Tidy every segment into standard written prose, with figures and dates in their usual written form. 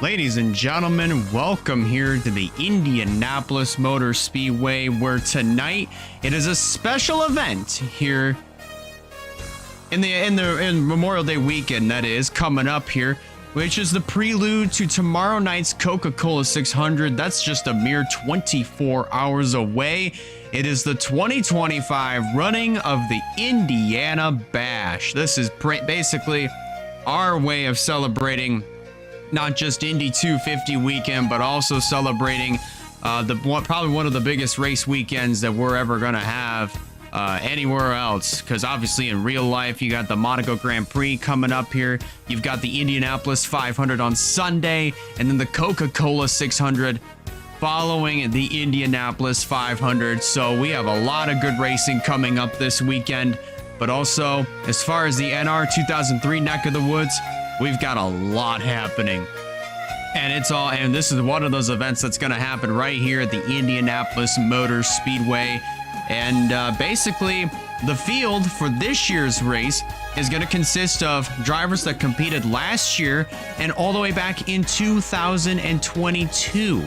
Ladies and gentlemen, welcome here to the Indianapolis Motor Speedway, where tonight it is a special event here in Memorial Day weekend that is coming up here, which is the prelude to tomorrow night's Coca-Cola 600. That's just a mere 24 hours away. It is the 2025 running of the Indiana Bash. This is basically our way of celebrating not just Indy 250 weekend, but also celebrating probably one of the biggest race weekends that we're ever gonna have anywhere else. Because obviously in real life, you got the Monaco Grand Prix coming up here. You've got the Indianapolis 500 on Sunday, and then the Coca-Cola 600 following the Indianapolis 500. So we have a lot of good racing coming up this weekend. But also, as far as the NR 2003 neck of the woods, we've got a lot happening. And this is one of those events that's going to happen right here at the Indianapolis Motor Speedway. And basically, the field for this year's race is going to consist of drivers that competed last year and all the way back in 2022.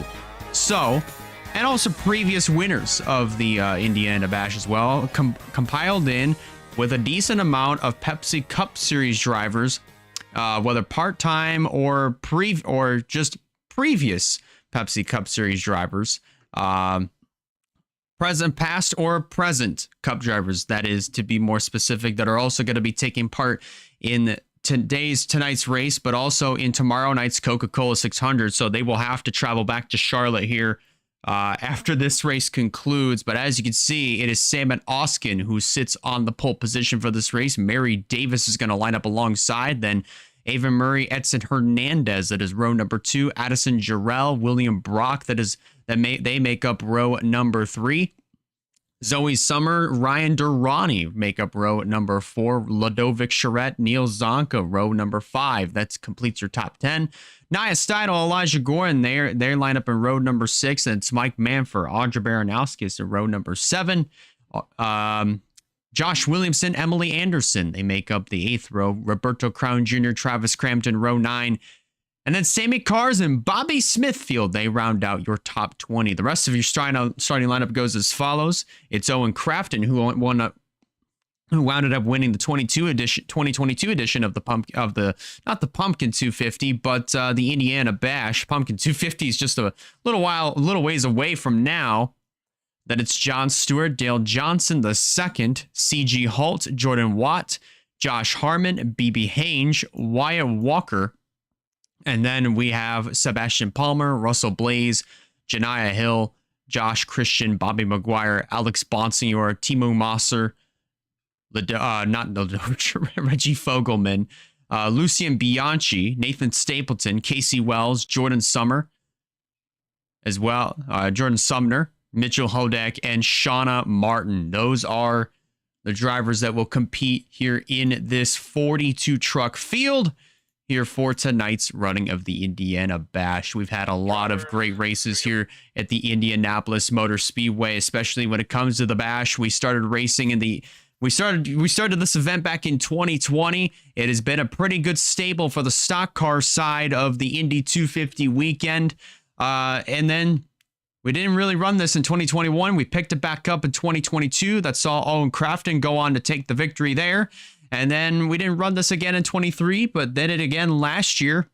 So, and also previous winners of the Indiana Bash as well, compiled in with a decent amount of Pepsi Cup Series drivers, whether part-time or just previous Pepsi Cup Series drivers, past or present Cup drivers, that is, to be more specific, that are also going to be taking part in tonight's race, but also in tomorrow night's Coca-Cola 600. So they will have to travel back to Charlotte here after this race concludes. But as you can see, it is Sam Oskin who sits on the pole position for this race. Mary Davis is going to line up alongside. Then Ava Murray, Edson Hernandez, that is row number 2. Addison Jarrell, William Brock, they make up row number 3. Zoe Summer, Ryan Durrani make up row number 4. Ludovic Charette, Neil Zonka, row number 5. That completes your top 10. Nia Steidel, Elijah Gorin, they line up in row number 6. And it's Mike Manford, Audra Baranowskis in row number 7. Josh Williamson, Emily Anderson, they make up the 8th row. Roberto Crown Jr., Travis Crampton, row 9. And then Sammy Cars and Bobby Smithfield, they round out your top 20. The rest of your starting lineup goes as follows. It's Owen Crafton, who wound up winning the 2022 edition of not the Pumpkin 250, but the Indiana Bash. Pumpkin 250 is just a little ways away from now. Then it's John Stewart, Dale Johnson II, C.G. Holt, Jordan Watt, Josh Harmon, B.B. Hange, Wyatt Walker. And then we have Sebastian Palmer, Russell Blaze, Janiah Hill, Josh Christian, Bobby McGuire, Alex Bonsignor, Timo Mosser, Reggie Fogelman, Lucien Bianchi, Nathan Stapleton, Casey Wells, Jordan Sumner, Mitchell Hodak, and Shauna Martin. Those are the drivers that will compete here in this 42 truck field here for tonight's running of the Indiana Bash. We've had a lot of great races here at the Indianapolis Motor Speedway, especially when it comes to the Bash. We started racing we started this event back in 2020. It has been a pretty good staple for the stock car side of the Indy 250 weekend. And then we didn't really run this in 2021. We picked it back up in 2022. That saw Owen Crafton go on to take the victory there. And then we didn't run this again in 23, but did it again last year.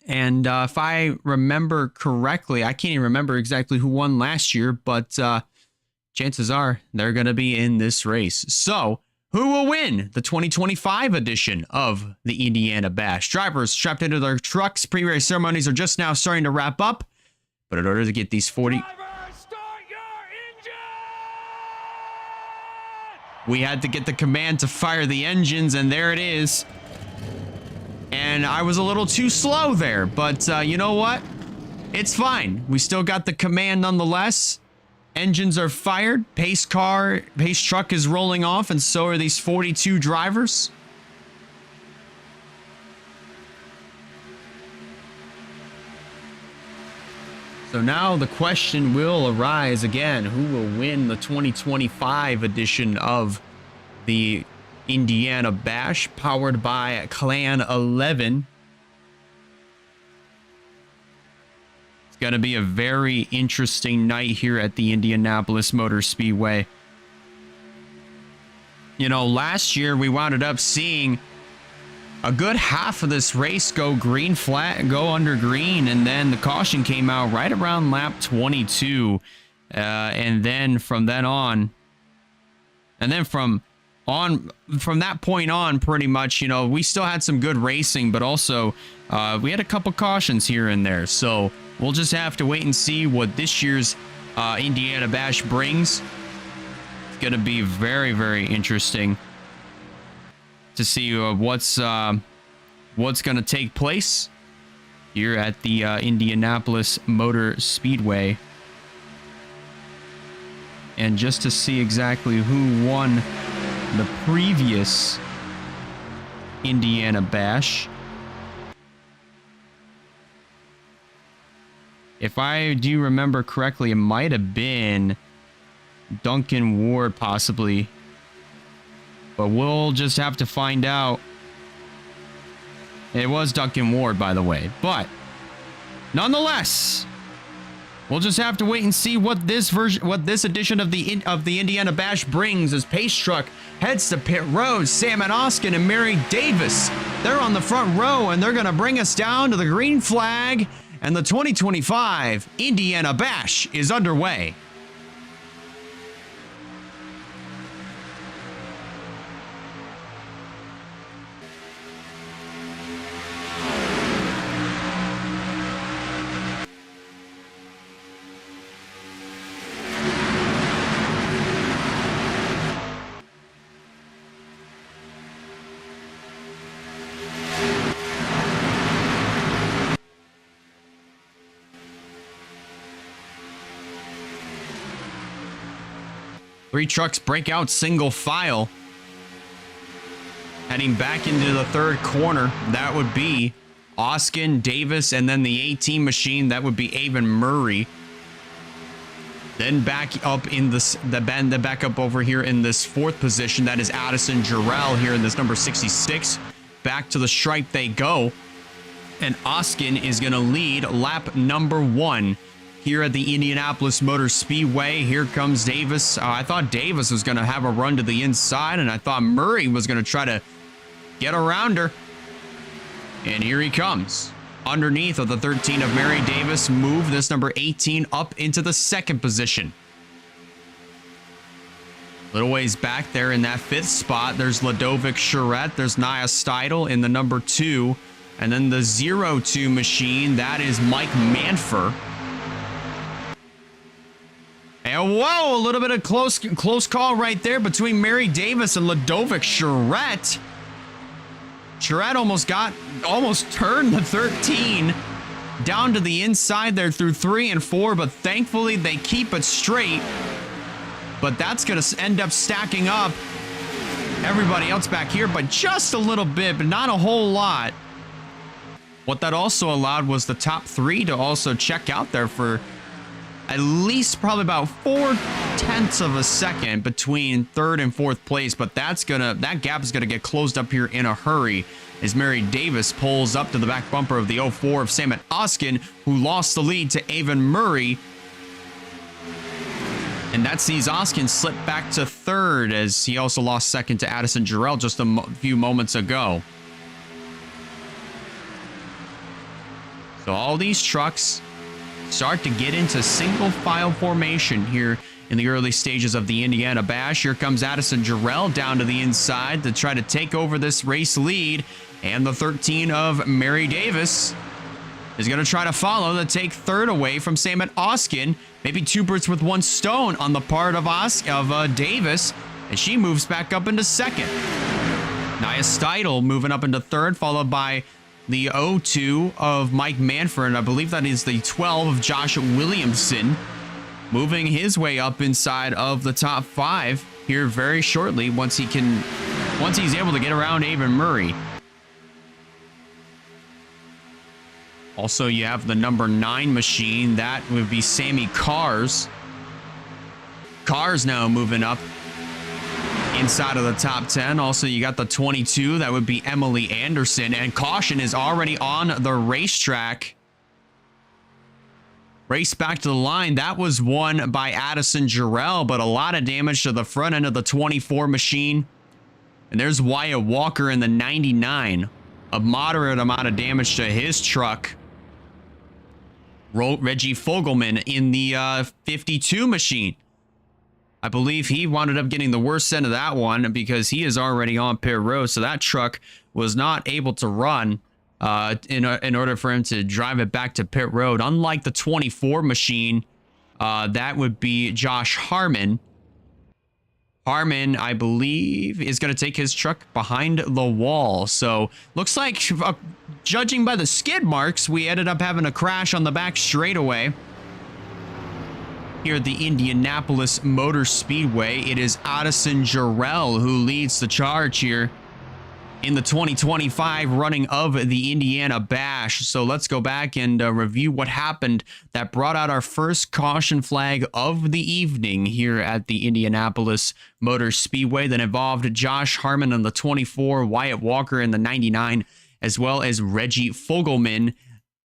And if I remember correctly, I can't even remember exactly who won last year, but chances are they're going to be in this race. So who will win the 2025 edition of the Indiana Bash? Drivers strapped into their trucks. Pre-race ceremonies are just now starting to wrap up. But in order to get these 40... We had to get the command to fire the engines, and there it is. And I was a little too slow there, but you know what? It's fine. We still got the command nonetheless. Engines are fired. Pace truck is rolling off, and so are these 42 drivers. So now the question will arise again, who will win the 2025 edition of the Indiana Bash, powered by Clan 11? going to be a very interesting night here at the Indianapolis Motor Speedway. You know, last year we wound up seeing a good half of this race go green flag, go under green, and then the caution came out right around lap 22. And then from then on, and then from that point on, pretty much, you know, we still had some good racing, but also we had a couple cautions here and there. So we'll just have to wait and see what this year's Indiana Bash brings. It's going to be very, very interesting to see what's going to take place here at the Indianapolis Motor Speedway. And just to see exactly who won the previous Indiana Bash. If I do remember correctly, it might have been Duncan Ward, possibly. But we'll just have to find out. It was Duncan Ward, by the way. But nonetheless, we'll just have to wait and see what this edition of the Indiana Bash brings as Pace Truck heads to pit road. Sam and Oskin and Mary Davis, they're on the front row, and they're going to bring us down to the green flag, and the 2025 Indiana Bash is underway. Three trucks break out single file. Heading back into the third corner, that would be Oskin, Davis, and then the 18 machine, that would be Avon Murray. Then back up in back up over here in this fourth position, that is Addison Jarrell here in this number 66. Back to the stripe they go. And Oskin is going to lead lap number 1. Here at the Indianapolis Motor Speedway. Here comes Davis. I thought Davis was going to have a run to the inside, and I thought Murray was going to try to get around her. And here he comes. Underneath of the 13 of Mary Davis, move this number 18 up into the second position. Little ways back there in that fifth spot, there's Ladovic Charette. There's Nia Steidel in the number 2. And then the 02 machine, that is Mike Manfer. And whoa, a little bit of close call right there between Mary Davis and Ladovic Charette. Charette almost turned the 13 down to the inside there through 3 and 4, but thankfully they keep it straight. But that's going to end up stacking up everybody else back here, but just a little bit, but not a whole lot. What that also allowed was the top 3 to also check out there for at least probably about 0.4 of a second between third and fourth place, but that gap is gonna get closed up here in a hurry as Mary Davis pulls up to the back bumper of the 04 of Sam Oskin, who lost the lead to Avon Murray. And that sees Oskin slip back to third as he also lost second to Addison Jarrell just a few moments ago. So all these trucks start to get into single file formation here in the early stages of the Indiana Bash. Here comes Addison Jarrell down to the inside to try to take over this race lead. And the 13 of Mary Davis is going to try to follow to take third away from Sam Oskin. Maybe 2 birds with 1 stone on the part of Davis. And she moves back up into second. Nia Steidel moving up into third, followed by the 02 of Mike Manford, and I believe that is the 12 of Josh Williamson, moving his way up inside of the top 5 here very shortly once he's able to get around Avon Murray. Also, you have the number 9 machine. That would be Sammy Cars. Cars now moving up inside of the top 10. Also, you got the 22. That would be Emily Anderson. And caution is already on the racetrack. Race back to the line. That was won by Addison Jarrell, but a lot of damage to the front end of the 24 machine. And there's Wyatt Walker in the 99. A moderate amount of damage to his truck. Reggie Fogelman in the 52 machine. I believe he wound up getting the worst end of that one because he is already on pit road. So that truck was not able to run in order for him to drive it back to pit road. Unlike the 24 machine, that would be Josh Harmon. Harmon, I believe, is going to take his truck behind the wall. So looks like, judging by the skid marks, we ended up having a crash on the back straightaway. Here at the Indianapolis Motor Speedway, it is Addison Jarrell who leads the charge here in the 2025 running of the Indiana Bash. So let's go back and review what happened that brought out our first caution flag of the evening here at the Indianapolis Motor Speedway that involved Josh Harmon in the 24, Wyatt Walker in the 99, as well as Reggie Fogelman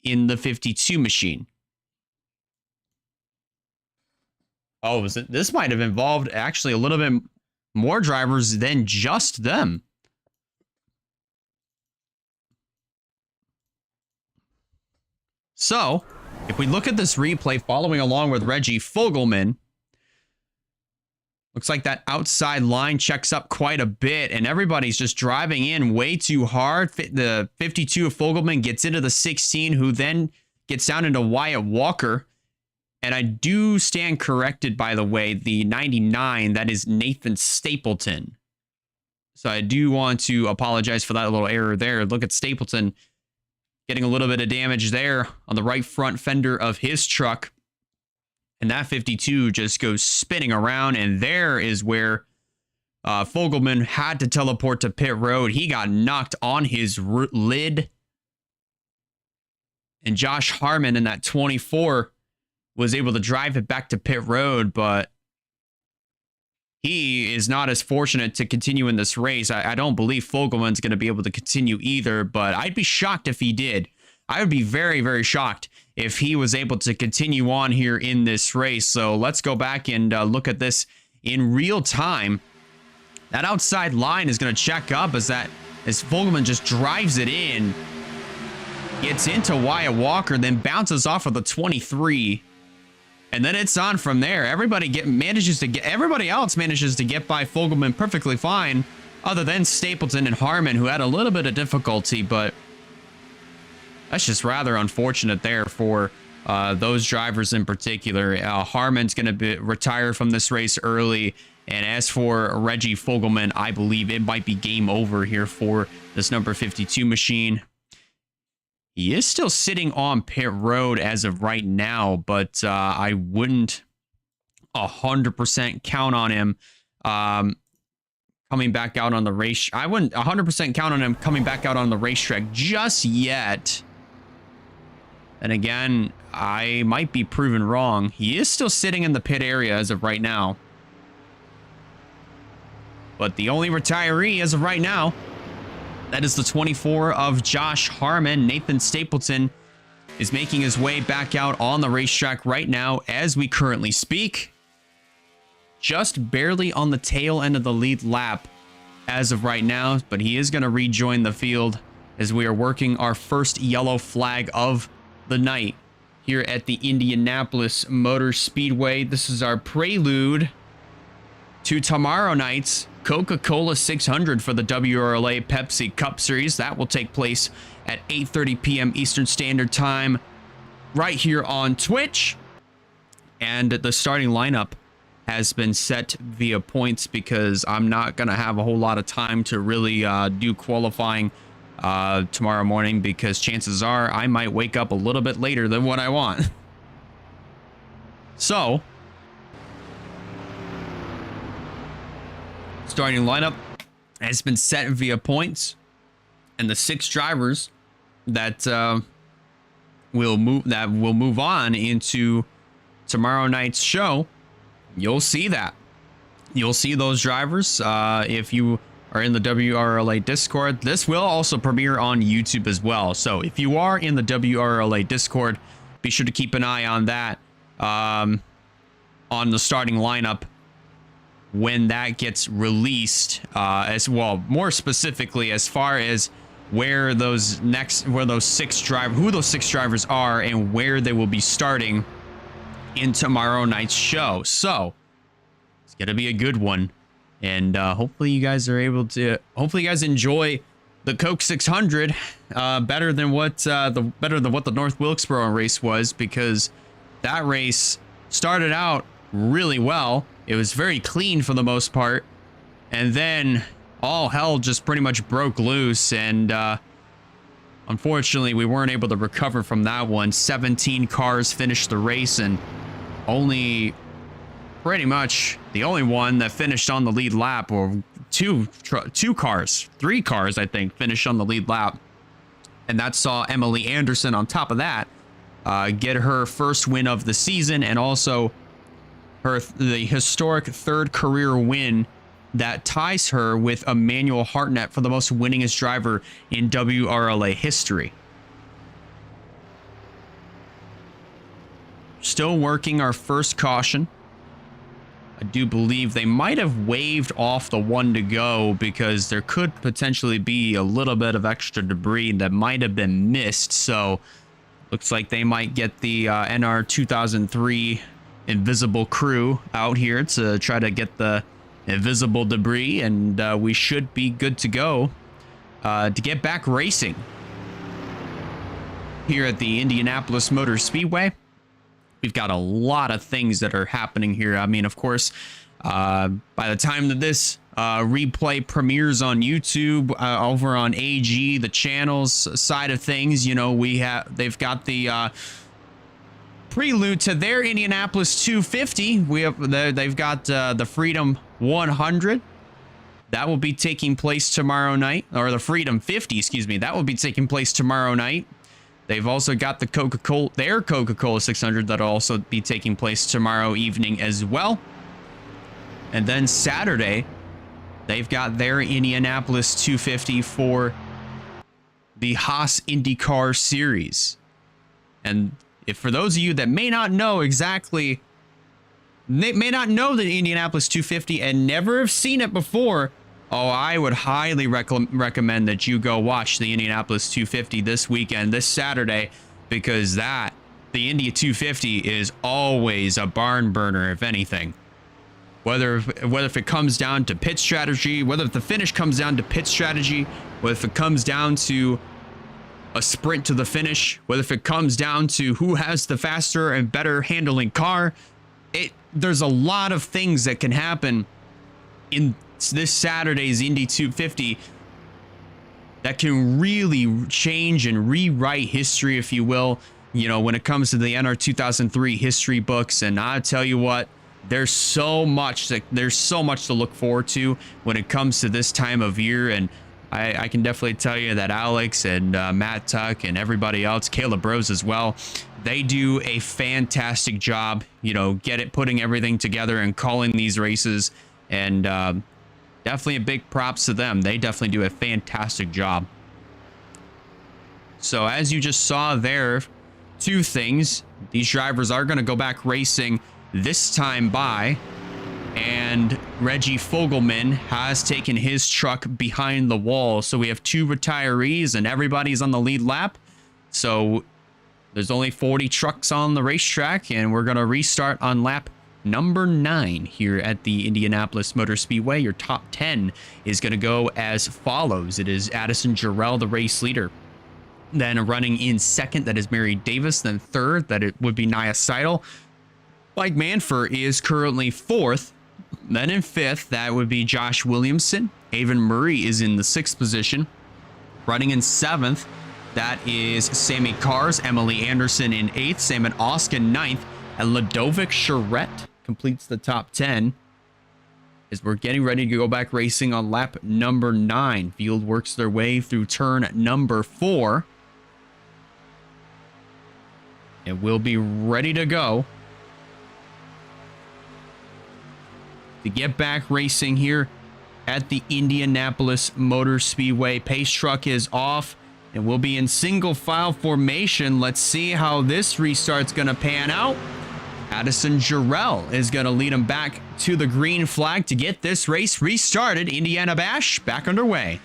in the 52 machine. Oh, this might have involved actually a little bit more drivers than just them. So, if we look at this replay following along with Reggie Fogelman, looks like that outside line checks up quite a bit, and everybody's just driving in way too hard. The 52 of Fogelman gets into the 16, who then gets down into Wyatt Walker. And I do stand corrected, by the way, the 99, that is Nathan Stapleton. So I do want to apologize for that little error there. Look at Stapleton getting a little bit of damage there on the right front fender of his truck. And that 52 just goes spinning around. And there is where Fogelman had to teleport to pit road. He got knocked on his lid. And Josh Harmon in that 24 was able to drive it back to pit road, but he is not as fortunate to continue in this race. I don't believe Fogelman's going to be able to continue either, but I'd be shocked if he did. I would be very, very shocked if he was able to continue on here in this race. So let's go back and look at this in real time. That outside line is going to check up as Fogelman just drives it in, gets into Wyatt Walker, then bounces off of the 23. And then it's on from there. Everybody else manages to get by Fogelman perfectly fine, other than Stapleton and Harmon, who had a little bit of difficulty, but that's just rather unfortunate there for those drivers in particular. Harmon's going to retire from this race early, and as for Reggie Fogelman, I believe it might be game over here for this number 52 machine. He is still sitting on pit road as of right now, but I wouldn't 100% count on him coming back out on the race. I wouldn't 100% count on him coming back out on the racetrack just yet. And again, I might be proven wrong. He is still sitting in the pit area as of right now. But the only retiree as of right now, that is the 24 of Josh Harmon. Nathan Stapleton is making his way back out on the racetrack right now as we currently speak. Just barely on the tail end of the lead lap as of right now, but he is going to rejoin the field as we are working our first yellow flag of the night here at the Indianapolis Motor Speedway. This is our prelude to tomorrow night's Coca-Cola 600 for the WRLA Pepsi Cup Series. That will take place at 8:30 p.m. Eastern Standard Time right here on Twitch. And the starting lineup has been set via points because I'm not going to have a whole lot of time to really do qualifying tomorrow morning, because chances are I might wake up a little bit later than what I want. So, starting lineup has been set via points, and the 6 drivers that will move on into tomorrow night's show, you'll see that. You'll see those drivers if you are in the WRLA Discord. This will also premiere on YouTube as well. So if you are in the WRLA Discord, be sure to keep an eye on that, on the starting lineup when that gets released, as well. More specifically, as far as who those 6 drivers are and where they will be starting in tomorrow night's show. So it's gonna be a good one, and hopefully you guys enjoy the Coke 600 better than what the North Wilkesboro race was, because that race started out really well. It was very clean for the most part, and then all hell just pretty much broke loose, and unfortunately we weren't able to recover from that one. 17 cars finished the race, and only pretty much the only one that finished on the lead lap, or three cars I think finished on the lead lap, and that saw Emily Anderson on top of that get her first win of the season, and also the historic 3rd career win that ties her with Emmanuel Hartnett for the most winningest driver in WRLA history. Still working our first caution. I do believe they might have waved off the 1 to go because there could potentially be a little bit of extra debris that might have been missed. So looks like they might get the NR 2003 invisible crew out here to try to get the invisible debris, and we should be good to go to get back racing here at the Indianapolis Motor Speedway. We've got a lot of things that are happening here. I mean, of course, by the time that this replay premieres on YouTube, over on AG, the channels side of things, you know, they've got the prelude to their Indianapolis 250. They've got the Freedom 100 that will be taking place tomorrow night, or the Freedom 50, excuse me, that will be taking place tomorrow night. They've also got the their Coca-Cola 600 that'll also be taking place tomorrow evening as well. And then Saturday, they've got their Indianapolis 250 for the Haas IndyCar Series. And for those of you that may not know exactly, they may not know the Indianapolis 250 and never have seen it before, I would highly recommend that you go watch the Indianapolis 250 this weekend, this Saturday, because the Indy 250 is always a barn burner, if anything. Whether if it comes down to pit strategy, whether if the finish comes down to pit strategy, whether if it comes down to a sprint to the finish, whether if it comes down to who has the faster and better handling car, there's a lot of things that can happen in this Saturday's Indy 250 that can really change and rewrite history, if you will, you know, when it comes to the NR 2003 history books. And I tell you what, there's so much to look forward to when it comes to this time of year. And I can definitely tell you that Alex and Matt Tuck and everybody else, Caleb Rose as well, they do a fantastic job, you know, putting everything together and calling these races. And definitely a big props to them. They definitely do a fantastic job. So as you just saw there, 2 things. These drivers are going to go back racing this time by, and Reggie Fogelman has taken his truck behind the wall. So we have 2 retirees and everybody's on the lead lap. So there's only 40 trucks on the racetrack, and we're going to restart on lap number 9 here at the Indianapolis Motor Speedway. Your top 10 is going to go as follows. It is Addison Jarrell, the race leader. Then running in second, that is Mary Davis. Then third, that it would be Nia Seidel. Mike Manford is currently 4th. Then in 5th, that would be Josh Williamson. Avon Murray is in the 6th position. Running in 7th, that is Sammy Cars, Emily Anderson in 8th, Sam Oskin 9th, and Ludovic Charette completes the top 10 as we're getting ready to go back racing on lap number 9. Field works their way through turn number 4. And we'll be ready to go to get back racing here at the Indianapolis Motor Speedway. Pace truck is off. And we'll be in single file formation. Let's see how this restart's going to pan out. Addison Jarrell is going to lead him back to the green flag to get this race restarted. Indiana Bash back underway.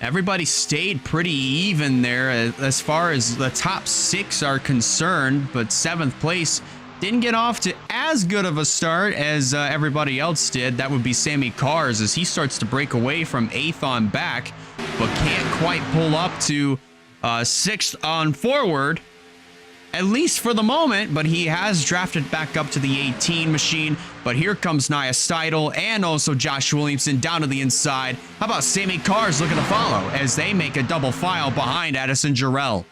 Everybody stayed pretty even there as far as the top 6 are concerned, but 7th place didn't get off to as good of a start as everybody else did. That would be Sammy Cars as he starts to break away from 8th on back, but can't quite pull up to 6th on forward, at least for the moment, but he has drafted back up to the 18 machine. But here comes Nia Steidel and also Josh Williamson down to the inside. How about Sammy Cars looking to follow as they make a double file behind Addison Jarrell?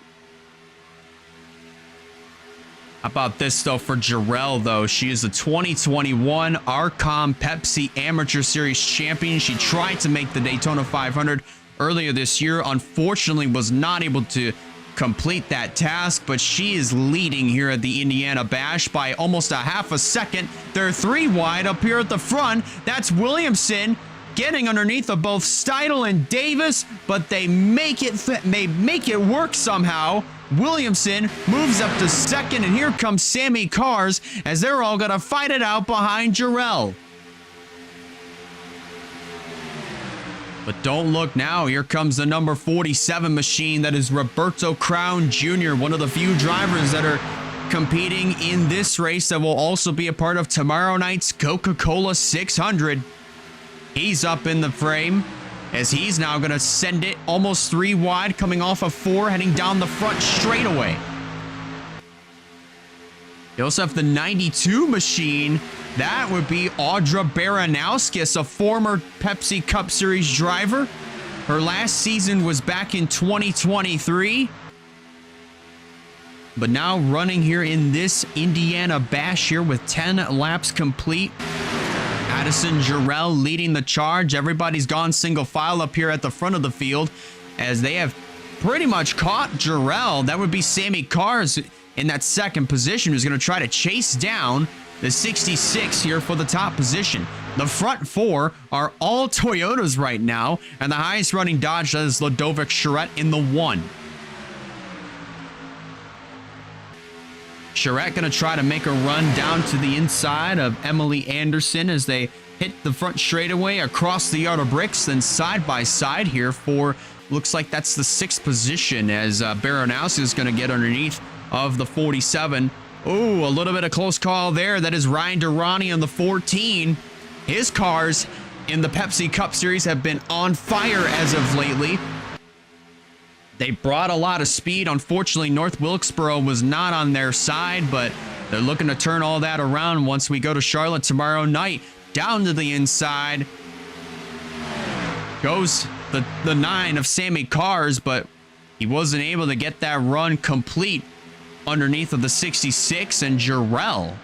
How about this, though, for Jarrell, though? She is the 2021 Arcom Pepsi Amateur Series champion. She tried to make the Daytona 500 earlier this year. Unfortunately, was not able to complete that task, but she is leading here at the Indiana Bash by almost a half a second. They're 3 wide up here at the front. That's Williamson getting underneath of both Steidel and Davis, but they make it work somehow. Williamson moves up to 2nd, and here comes Sammy Cars as they're all gonna fight it out behind Jarrell. But don't look now. Here comes the number 47 machine. That is Roberto Crown Jr., one of the few drivers that are competing in this race that will also be a part of tomorrow night's Coca-Cola 600. He's up in the frame as he's now going to send it almost 3 wide, coming off of 4, heading down the front straightaway. You also have the 92 machine. That would be Audra Baranowskis, a former Pepsi Cup Series driver. Her last season was back in 2023. But now running here in this Indiana Bash here with 10 laps complete. Addison Jarrell leading the charge. Everybody's gone single file up here at the front of the field as they have pretty much caught Jarrell. That would be Sammy Cars in that 2nd position, who's going to try to chase down the 66 here for the top position. The front 4 are all Toyotas right now, and the highest running Dodge is Ludovic Charette in the 1. Charette going to try to make a run down to the inside of Emily Anderson as they hit the front straightaway across the yard of bricks, then side by side here for, looks like that's the 6th position as Baranowski is going to get underneath of the 47. Oh, a little bit of close call there. That is Ryan Durrani on the 14. His cars in the Pepsi Cup Series have been on fire as of lately. They brought a lot of speed. Unfortunately, North Wilkesboro was not on their side, but they're looking to turn all that around once we go to Charlotte tomorrow night. Down to the inside goes the 9 of Sammy Cars, but he wasn't able to get that run complete underneath of the 66, and Jarrell,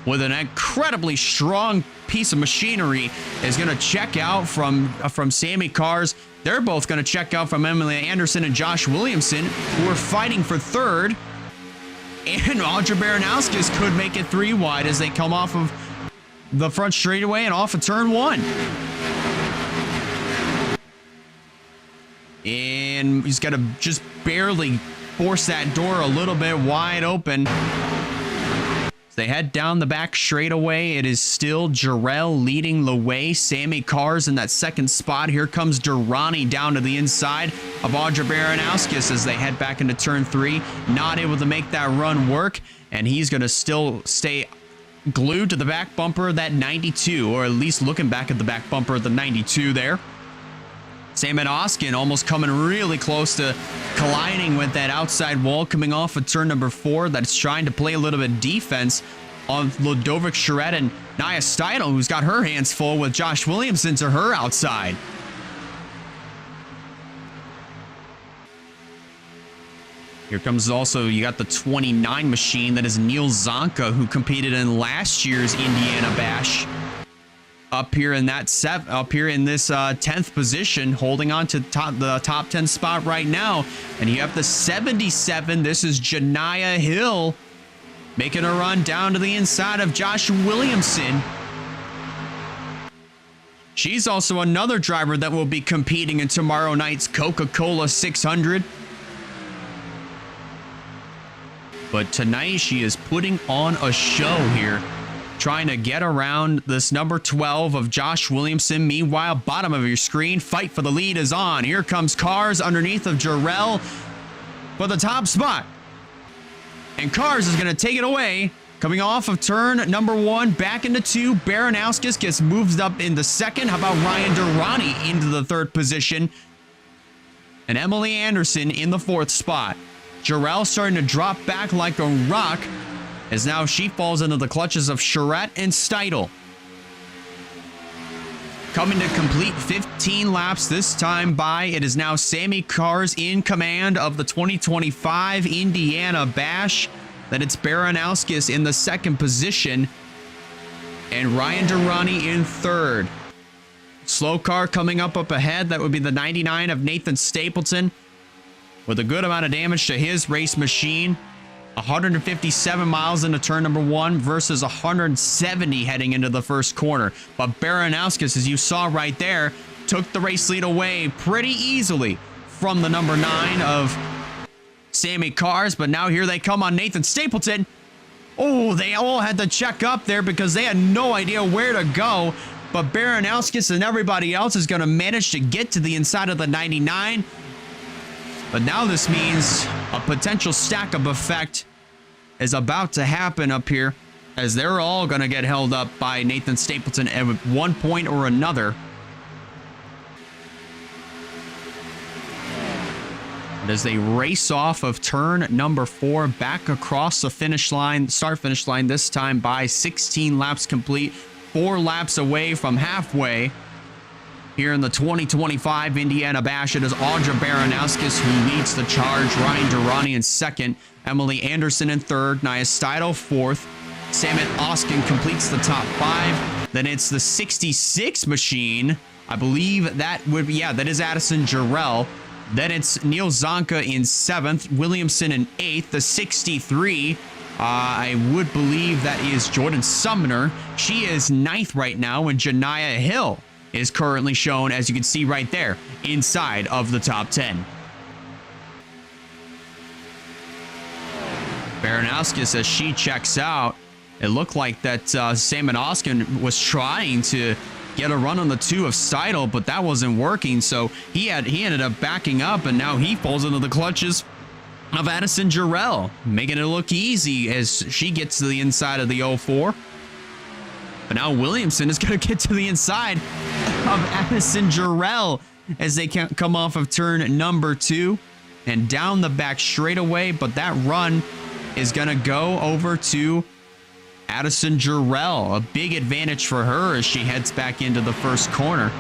with an incredibly strong piece of machinery, is going to check out from Sammy Cars. They're both going to check out from Emily Anderson and Josh Williamson, who are fighting for 3rd. And Audra Baranowskis could make it 3 wide as they come off of the front straightaway and off of turn 1. And he's got to just barely force that door a little bit wide open. As they head down the back straightaway, it is still Jarrell leading the way. Sammy Cars in that 2nd spot. Here comes Durrani down to the inside of Audra Baranowskis as they head back into turn 3. Not able to make that run work, and he's going to still stay glued to the back bumper of that 92, or at least looking back at the back bumper of the 92 there. Sam and Oskin almost coming really close to colliding with that outside wall coming off of turn number 4 that's trying to play a little bit of defense on Ludovic Charette and Nia Steidel, who's got her hands full with Josh Williamson to her outside. Here comes also, you got the 29 machine. That is Neil Zonka, who competed in last year's Indiana Bash. Up here in that this 10th position, holding on to the top 10 spot right now. And you have the 77. This is Janiyah Hill making a run down to the inside of Josh Williamson. She's also another driver that will be competing in tomorrow night's Coca-Cola 600. But tonight she is putting on a show here, trying to get around this number 12 of Josh Williamson. Meanwhile, bottom of your screen, fight for the lead is on. Here comes Cars underneath of Jarrell for the top spot. And Cars is going to take it away. Coming off of turn number 1, back into 2. Baranowskis gets moved up into second. How about Ryan Durrani into the 3rd position? And Emily Anderson in the 4th spot. Jarrell starting to drop back like a rock, as now she falls into the clutches of Charette and Steidel. Coming to complete 15 laps this time by, it is now Sammy Cars in command of the 2025 Indiana Bash. Then it's Baranowskis in the 2nd position and Ryan Durrani in 3rd. Slow car coming up ahead. That would be the 99 of Nathan Stapleton with a good amount of damage to his race machine. 157 miles into turn number 1 versus 170 heading into the 1st corner. But Baranowskis, as you saw right there, took the race lead away pretty easily from the number 9 of Sammy Cars. But now here they come on Nathan Stapleton. Oh, they all had to check up there because they had no idea where to go. But Baranowskis and everybody else is going to manage to get to the inside of the 99. But now this means a potential stack-up effect is about to happen up here, as they're all going to get held up by Nathan Stapleton at one point or another. And as they race off of turn number 4 back across the finish line, start-finish line, this time by 16 laps complete, 4 laps away from halfway. Here in the 2025 Indiana Bash, it is Audra Baranowskis who leads the charge. Ryan Durrani in 2nd. Emily Anderson in 3rd. Nia Steidel 4th. Samet Oskin completes the top 5. Then it's the 66 machine. I believe that would be, yeah, that is Addison Jarrell. Then it's Neil Zonka in 7th. Williamson in 8th. The 63. I would believe that is Jordan Sumner. She is 9th right now, and Janiyah Hill is currently shown, as you can see right there, inside of the top 10. Baranowskis, as she checks out, it looked like that Samet Oskin was trying to get a run on the 2 of Steidel, but that wasn't working, so he ended up backing up, and now he falls into the clutches of Addison Jarrell, making it look easy as she gets to the inside of the 04. But now Williamson is going to get to the inside of Addison Jarrell as they come off of turn number 2 and down the back straightaway. But that run is going to go over to Addison Jarrell. A big advantage for her as she heads back into the 1st corner.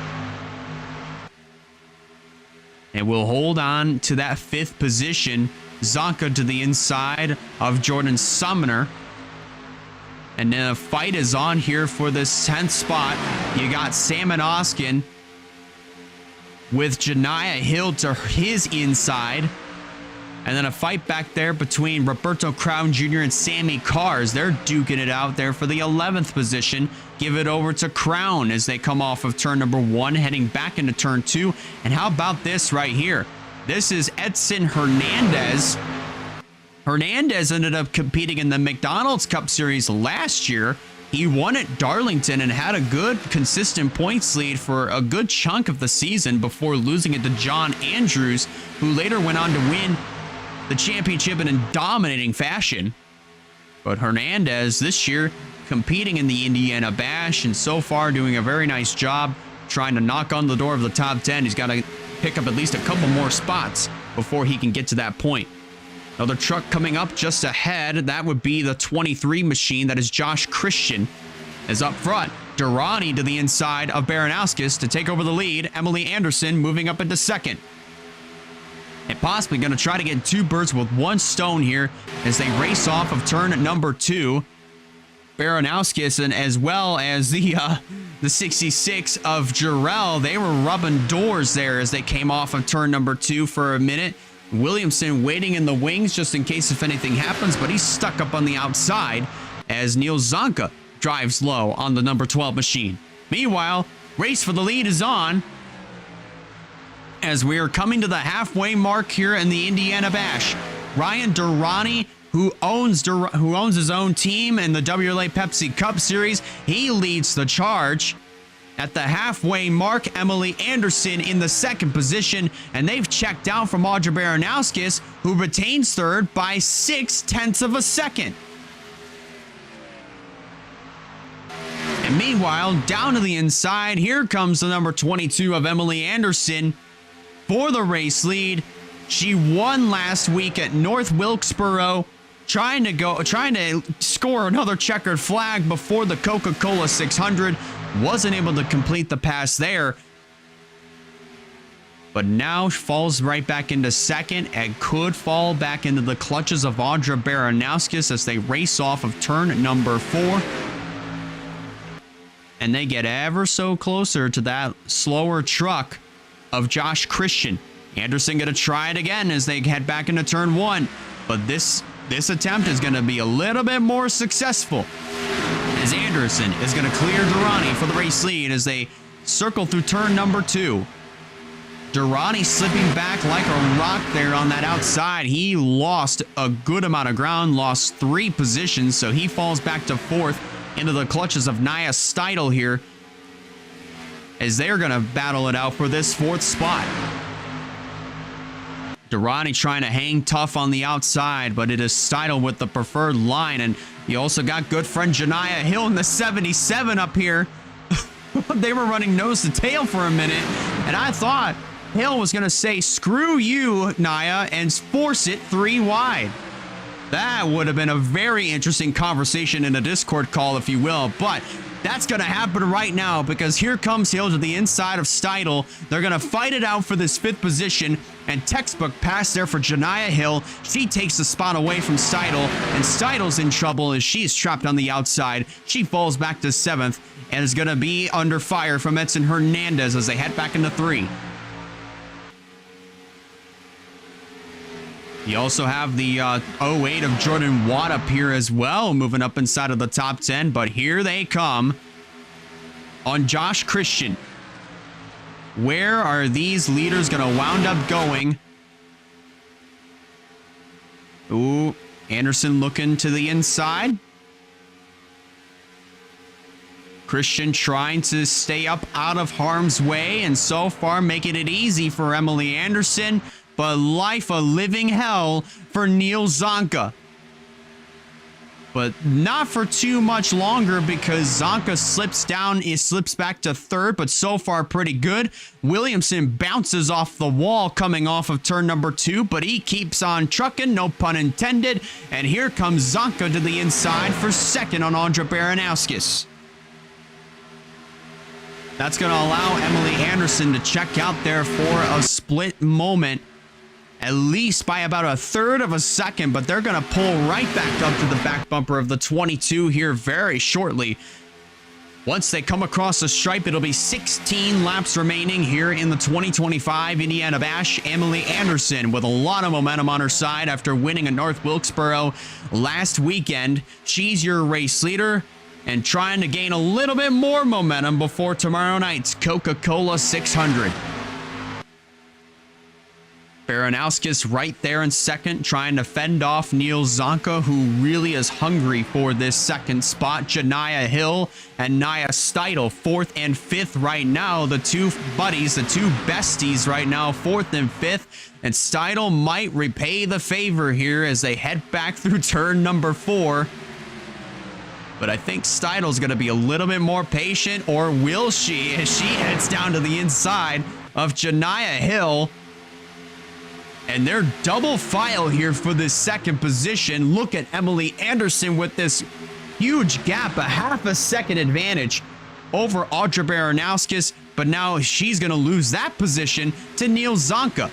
And we'll hold on to that 5th position. Zonka to the inside of Jordan Sumner. And then a fight is on here for this 10th spot. You got Samet Oskin with Janiyah Hill to his inside. And then a fight back there between Roberto Crown Jr. and Sammy Cars. They're duking it out there for the 11th position. Give it over to Crown as they come off of turn number 1, heading back into turn 2. And how about this right here? This is Edson Hernandez. Hernandez ended up competing in the McDonald's Cup Series last year. He won at Darlington and had a good, consistent points lead for a good chunk of the season before losing it to John Andrews, who later went on to win the championship in dominating fashion. But Hernandez this year competing in the Indiana Bash and so far doing a very nice job trying to knock on the door of the top 10. He's got to pick up at least a couple more spots before he can get to that point. Another truck coming up just ahead. That would be the 23 machine. That is Josh Christian. As up front, Durrani to the inside of Baranowskis to take over the lead. Emily Anderson moving up into 2nd. And possibly going to try to get 2 birds with 1 stone here as they race off of turn number 2. Baranowskis and as well as the 66 of Jarrell, they were rubbing doors there as they came off of turn number 2 for a minute. Williamson waiting in the wings just in case if anything happens, but he's stuck up on the outside as Neil Zonka drives low on the number 12 machine. Meanwhile, Race for the lead is on as we are coming to the halfway mark here in the Indiana Bash. Ryan Durrani, who owns his own team in the WRLA Pepsi Cup Series, he leads the charge. At the halfway mark, Emily Anderson in the second position, and they've checked out from Audra Baranowskis, who retains third by 0.6 of a second. And meanwhile, down to the inside, here comes the number 22 of Emily Anderson for the race lead. She won last week at North Wilkesboro, trying to score another checkered flag before the Coca-Cola 600. Wasn't able to complete the pass there, but now falls right back into second and could fall back into the clutches of Audra Baranowskis as they race off of turn number 4. And they get ever so closer to that slower truck of Josh Christian. Anderson going to try it again as they head back into turn 1, but this attempt is going to be a little bit more successful, as Anderson is going to clear Durrani for the race lead as they circle through turn number 2. Durrani slipping back like a rock there on that outside. He lost a good amount of ground, lost 3 positions, so he falls back to 4th into the clutches of Nia Steidel here as they're going to battle it out for this 4th spot. Durrani trying to hang tough on the outside, but it is Steidel with the preferred line. And you also got good friend Janiyah Hill in the 77 up here. They were running nose to tail for a minute, and I thought Hill was going to say, screw you, Nia, and force it 3 wide. That would have been a very interesting conversation in a Discord call, if you will, but that's going to happen right now because here comes Hill to the inside of Steidel. They're going to fight it out for this 5th position, and textbook pass there for Janiyah Hill. She takes the spot away from Steidel, and Steidel's in trouble as she's trapped on the outside. She falls back to 7th and is going to be under fire from Edson Hernandez as they head back into 3. You also have the 08 of Jordan Watt up here as well, moving up inside of the top 10. But here they come on Josh Christian. Where are these leaders going to wound up going? Ooh, Anderson looking to the inside. Christian trying to stay up out of harm's way, and so far making it easy for Emily Anderson. But life a living hell for Neil Zonka. But not for too much longer because Zonka slips back to 3rd, but so far pretty good. Williamson bounces off the wall coming off of turn number 2, but he keeps on trucking, no pun intended. And here comes Zonka to the inside for 2nd on Audra Baranowskis. That's going to allow Emily Anderson to check out there for a split moment, at least by about 1/3 of a second, but they're going to pull right back up to the back bumper of the 22 here very shortly. Once they come across the stripe, it'll be 16 laps remaining here in the 2025 Indiana Bash. Emily Anderson with a lot of momentum on her side after winning at North Wilkesboro last weekend. She's your race leader and trying to gain a little bit more momentum before tomorrow night's Coca-Cola 600. Baranowskis right there in 2nd, trying to fend off Neil Zonka, who really is hungry for this 2nd spot. Janiyah Hill and Nia Steidel, 4th and 5th right now. The 2 buddies, the 2 besties right now, 4th and 5th. And Steidel might repay the favor here as they head back through turn number 4. But I think Steidel's going to be a little bit more patient, or will she, as she heads down to the inside of Janiyah Hill. And they're double file here for this 2nd position. Look at Emily Anderson with this huge gap, a half a second advantage over Audra Baranowskis. But now she's going to lose that position to Neil Zonka.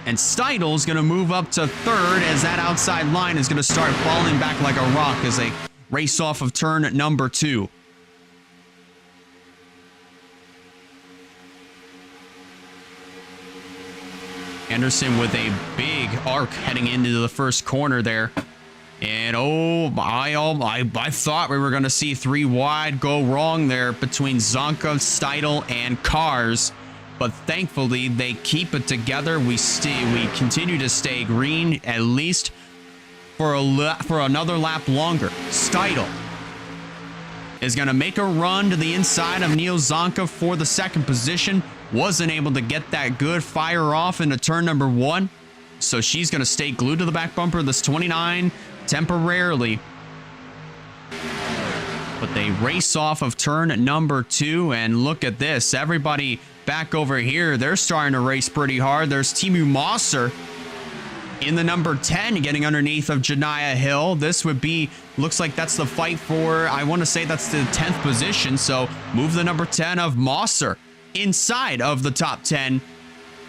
And Steidel's going to move up to 3rd as that outside line is going to start falling back like a rock as they race off of turn number 2. Anderson with a big arc heading into the first corner there. And oh, I thought we were going to see 3 wide go wrong there between Zonka, Steidl, and Cars. But thankfully, they keep it together. We continue to stay green, at least for another lap longer. Steidl is going to make a run to the inside of Neil Zonka for the second position. Wasn't able to get that good fire off into turn number 1. So she's going to stay glued to the back bumper of this 29 temporarily. But they race off of turn number 2. And look at this. Everybody back over here, they're starting to race pretty hard. There's Timu Mosser in the number 10 getting underneath of Janiyah Hill. This would be, looks like that's the fight for, I want to say that's the 10th position. So move the number 10 of Mosser inside of the top 10.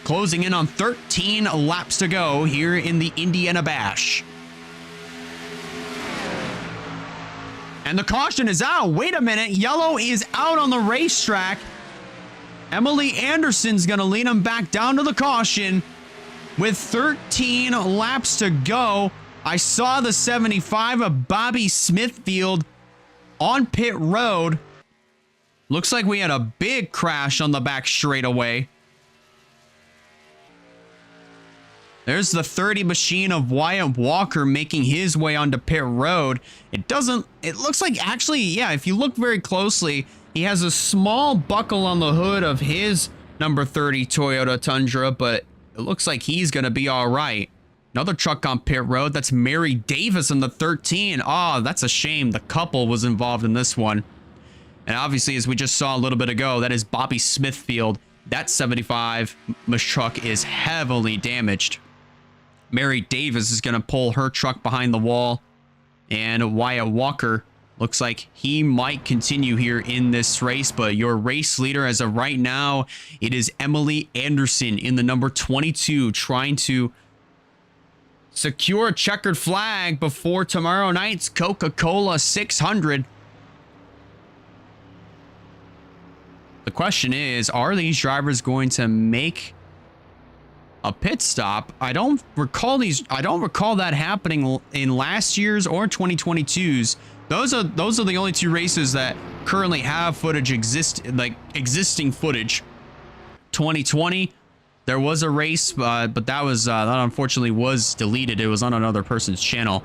Closing in on 13 laps to go here in the Indiana Bash. And the caution is out. Wait a minute. Yellow is out on the racetrack. Emily Anderson's going to lead him back down to the caution with 13 laps to go. I saw the 75 of Bobby Smithfield on pit road. Looks like we had a big crash on the back straightaway. There's the 30 machine of Wyatt Walker making his way onto pit road. It looks like actually, yeah, if you look very closely, he has a small buckle on the hood of his number 30 Toyota Tundra, but it looks like he's going to be all right. Another truck on pit road. That's Mary Davis in the 13. Oh, that's a shame. The couple was involved in this one. And obviously, as we just saw a little bit ago, that is Bobby Smithfield. That 75 truck is heavily damaged. Mary Davis is going to pull her truck behind the wall. And Wyatt Walker looks like he might continue here in this race. But your race leader as of right now, it is Emily Anderson in the number 22, trying to secure a checkered flag before tomorrow night's Coca-Cola 600. The question is, are these drivers going to make a pit stop? I don't recall that happening in last year's or 2022's. Those are the only 2 races that currently have footage existing footage. 2020, there was a race, but that unfortunately was deleted. It was on another person's channel.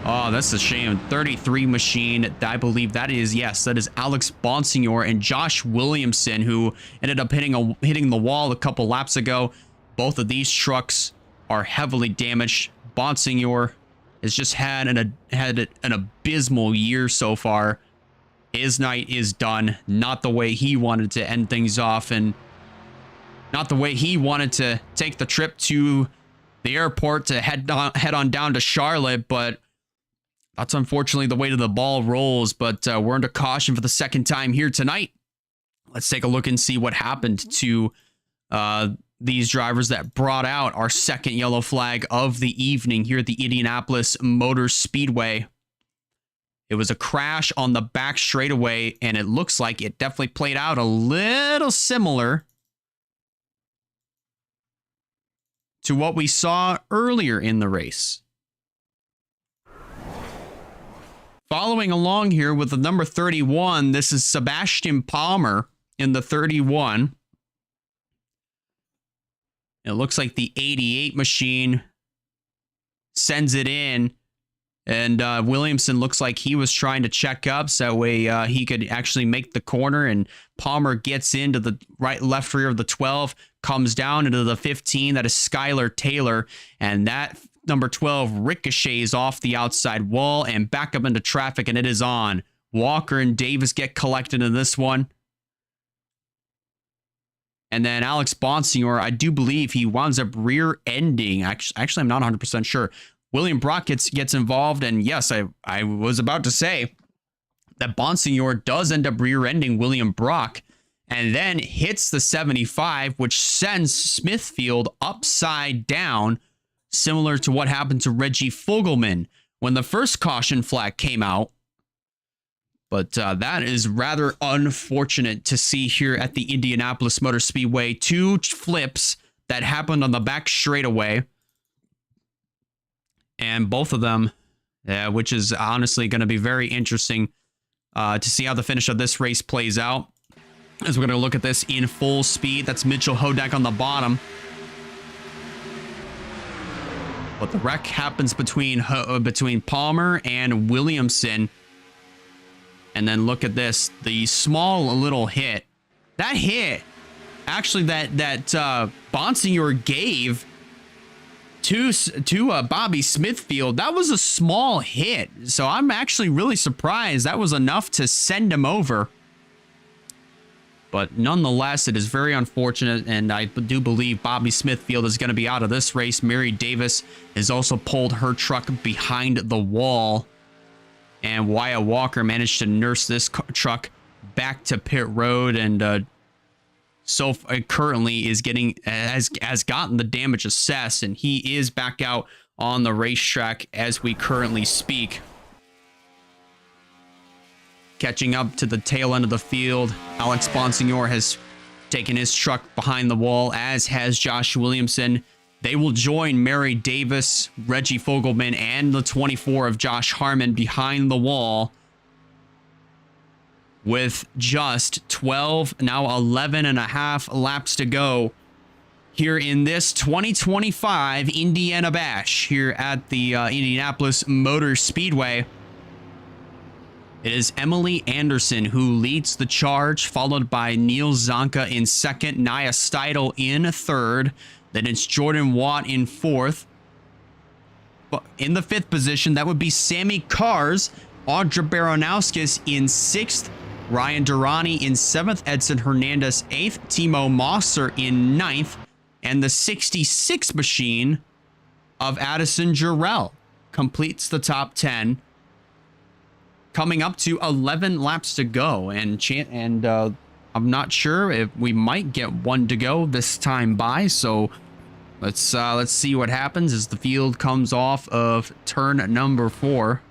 Oh, that's a shame. 33 machine. I believe that is Alex Bonsignor and Josh Williamson, who ended up hitting the wall a couple laps ago. Both of these trucks are heavily damaged. Bonsignor has just had an abysmal year so far. His night is done. Not the way he wanted to end things off, and not the way he wanted to take the trip to the airport to head on down to Charlotte, but that's unfortunately the way the ball rolls. But we're under caution for the second time here tonight. Let's take a look and see what happened to these drivers that brought out our second yellow flag of the evening here at the Indianapolis Motor Speedway. It was a crash on the back straightaway, and it looks like it definitely played out a little similar to what we saw earlier in the race. Following along here with the number 31, this is Sebastian Palmer in the 31. It looks like the 88 machine sends it in, and Williamson looks like he was trying to check up so that way he could actually make the corner, and Palmer gets into the left rear of the 12, comes down into the 15. That is Skylar Taylor, and that number 12 ricochets off the outside wall and back up into traffic, and it is on. Walker and Davis get collected in this one. And then Alex Bonsignor, I do believe he winds up rear-ending. Actually, I'm not 100% sure. William Brock gets involved, and yes, I was about to say that Bonsignor does end up rear-ending William Brock, and then hits the 75, which sends Smithfield upside down, similar to what happened to Reggie Fogelman when the first caution flag came out. But that is rather unfortunate to see here at the Indianapolis Motor Speedway. 2 flips that happened on the back straightaway. And both of them which is honestly going to be very interesting to see how the finish of this race plays out. As we're going to look at this in full speed. That's Mitchell Hodak on the bottom. But the wreck happens between Palmer and Williamson. And then look at this, the small little hit. That hit, actually, that Bonsignor gave to Bobby Smithfield, that was a small hit. So I'm actually really surprised that was enough to send him over. But nonetheless, it is very unfortunate, and I do believe Bobby Smithfield is going to be out of this race. Mary Davis has also pulled her truck behind the wall. And Wyatt Walker managed to nurse this truck back to pit road, and currently is getting has gotten the damage assessed, and he is back out on the racetrack as we currently speak. Catching up to the tail end of the field, Alex Bonsignor has taken his truck behind the wall, as has Josh Williamson. They will join Mary Davis, Reggie Fogelman, and the 24 of Josh Harmon behind the wall with just 12, now 11 and a half laps to go here in this 2025 Indiana Bash here at the Indianapolis Motor Speedway. It is Emily Anderson who leads the charge, followed by Neil Zonka in second, Nia Steidel in third. Then it's Jordan Watt in fourth. But in the fifth position, that would be Sammy Cars, Audra Baranowskis in sixth, Ryan Durrani in seventh, Edson Hernandez eighth, Timo Mosser in ninth, and the 66 machine of Addison Jarrell completes the top 10. Coming up to 11 laps to go, and I'm not sure if we might get one to go this time by. So let's see what happens as the field comes off of turn number 4.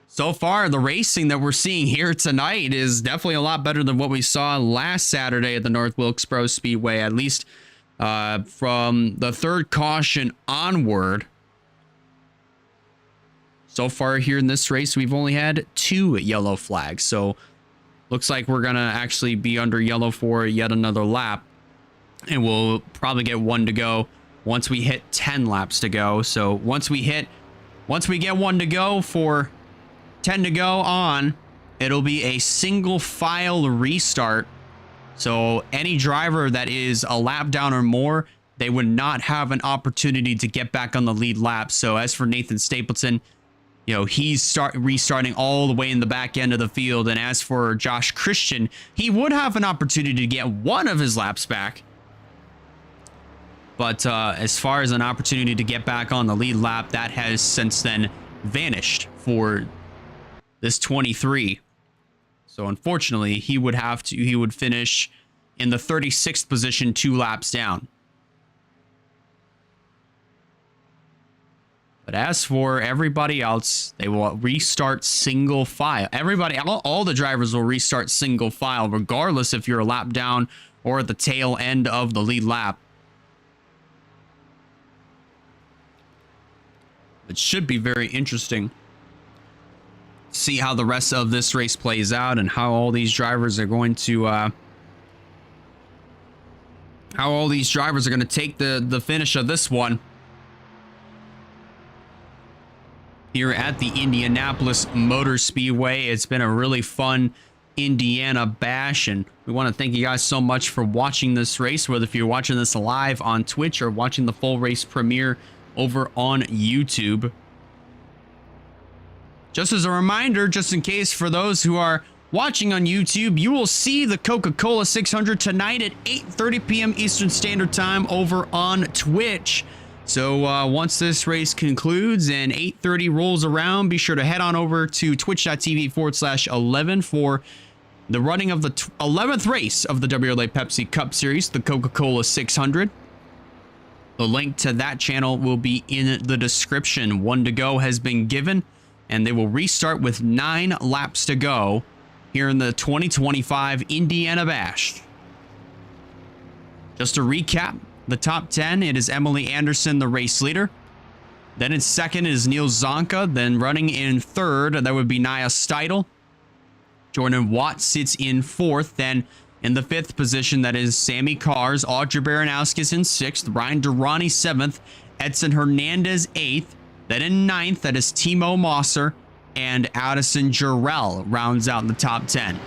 So far, the racing that we're seeing here tonight is definitely a lot better than what we saw last Saturday at the North Wilkesboro Speedway, at least from the third caution onward. So far here in this race, we've only had 2 yellow flags. So looks like we're going to actually be under yellow for yet another lap. And we'll probably get one to go once we hit 10 laps to go. So once we get one to go for 10 to go on, it'll be a single file restart. So any driver that is a lap down or more, they would not have an opportunity to get back on the lead lap. So as for Nathan Stapleton, you know, he's restarting all the way in the back end of the field. And as for Josh Christian, he would have an opportunity to get one of his laps back. But as far as an opportunity to get back on the lead lap, that has since then vanished for this 23. So unfortunately, he would finish in the 36th position, 2 laps down. But as for everybody else, they will restart single file. All the drivers will restart single file, regardless if you're a lap down or at the tail end of the lead lap. It should be very interesting. See how the rest of this race plays out and how all these drivers are going to take the finish of this one here at the Indianapolis Motor Speedway. It's been a really fun Indiana Bash, and we want to thank you guys so much for watching this race, whether if you're watching this live on Twitch or watching the full race premiere over on YouTube. Just as a reminder, just in case for those who are watching on YouTube, you will see the Coca-Cola 600 tonight at 8:30 p.m. Eastern Standard Time over on Twitch. So once this race concludes and 8:30 rolls around, be sure to head on over to twitch.tv/11 for the running of the 11th race of the WRLA Pepsi Cup Series, the Coca-Cola 600. The link to that channel will be in the description. 1 to go has been given, and they will restart with 9 laps to go here in the 2025 Indiana Bash. Just to recap, the top 10, it is Emily Anderson, the race leader. Then in second is Neil Zonka. Then running in third, that would be Nia Steidel. Jordan Watt sits in fourth. Then in the fifth position, that is Sammy Cars. Audrey Baranowskis in sixth. Ryan Durrani seventh. Edson Hernandez eighth. Then in ninth, that is Timo Mosser. And Addison Jarrell rounds out the top 10.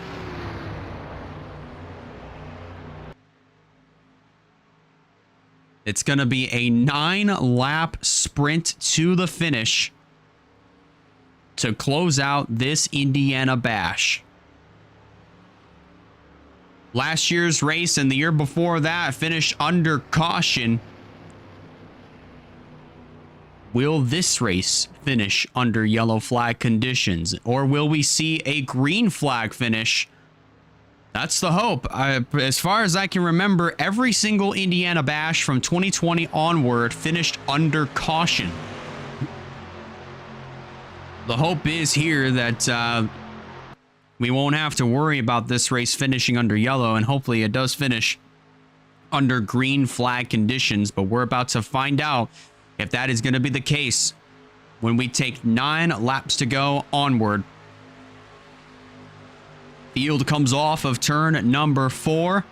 It's going to be a 9-lap sprint to the finish to close out this Indiana Bash. Last year's race and the year before that finished under caution. Will this race finish under yellow flag conditions, or will we see a green flag finish? That's the hope. As far as I can remember, every single Indiana Bash from 2020 onward finished under caution. The hope is here that we won't have to worry about this race finishing under yellow, and hopefully it does finish under green flag conditions, but we're about to find out if that is going to be the case when we take 9 laps to go onward. Field comes off of turn number 4.